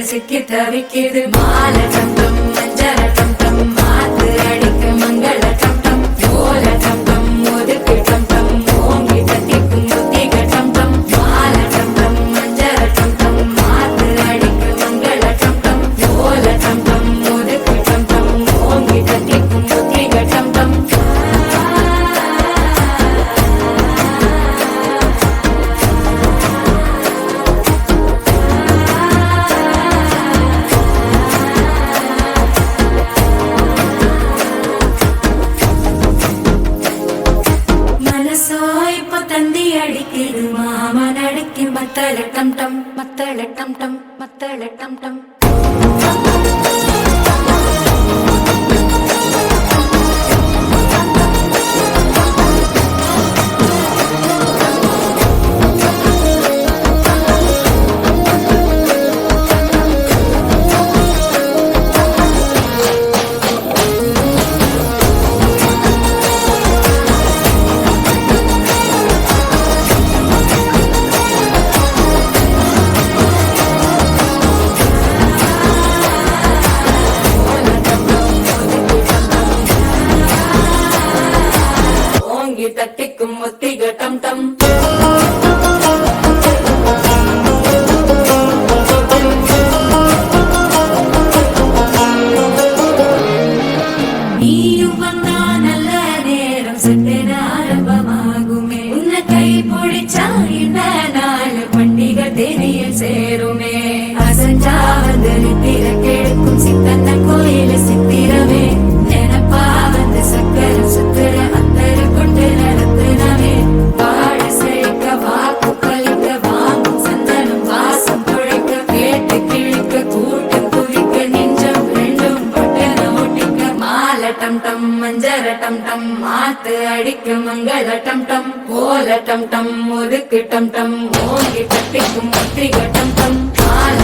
சிக்கி தவிக்குது மால டம் டம் மஞ்சள டம் டம் மாத்து அடிக்க மங்கள டம் டம் ஓல டம் டம் ஒதுக்கு டம் டம் ஓங்கி தட்டிக்கும் முத்திக டம் டம் மால டம் டம் மஞ்சள டம் டம் மாத்து அடிக்க மங்கள டம் டம் ஓல டம் டம் ஒதுக்கு டம் டம் ஓங்கி தட்டிக்கும் முத்திக டம் டம் தந்தி அடிக்குது மாமன் அடிக்கு மத்தள டம் டம் மத்தள டம் டம் மத்தள டம் டம் தட்டிக்கும் ஒத்திக டம் டம் நீயும் வந்தா நல்ல நேரம் சட்டென ஆரம்பமாகுமே உன்னை கை பிடிச்சா இந்த நாள் பண்டிகை தேனியில் சேருமே அசஞ்சா வந்து நித்திர கெடுக்கும் சித்தன்ன கோயில சித்திரமே நினப்பா வந்து சக்கர சுத்திர அத்தர கொண்டு நடத்துனவே வாழ செழிக்க வாக்கு பலிக்க வாங்கும் சந்தனம் வாசம் குழைக்க கேட்டு கிழிக்க கூட்டம் குவிக்க நெஞ்சம் ரெண்டும் பொட்டன ஒட்டிக்க மால டம் டம் மஞ்சர டம் டம் மாத்து அடிக்க மங்கள டம் டம் ஓல டம் டம் ஒதுக்கு டம் டம் ஓங்கி தட்டிக்கும் முத்திக டம் டம் மால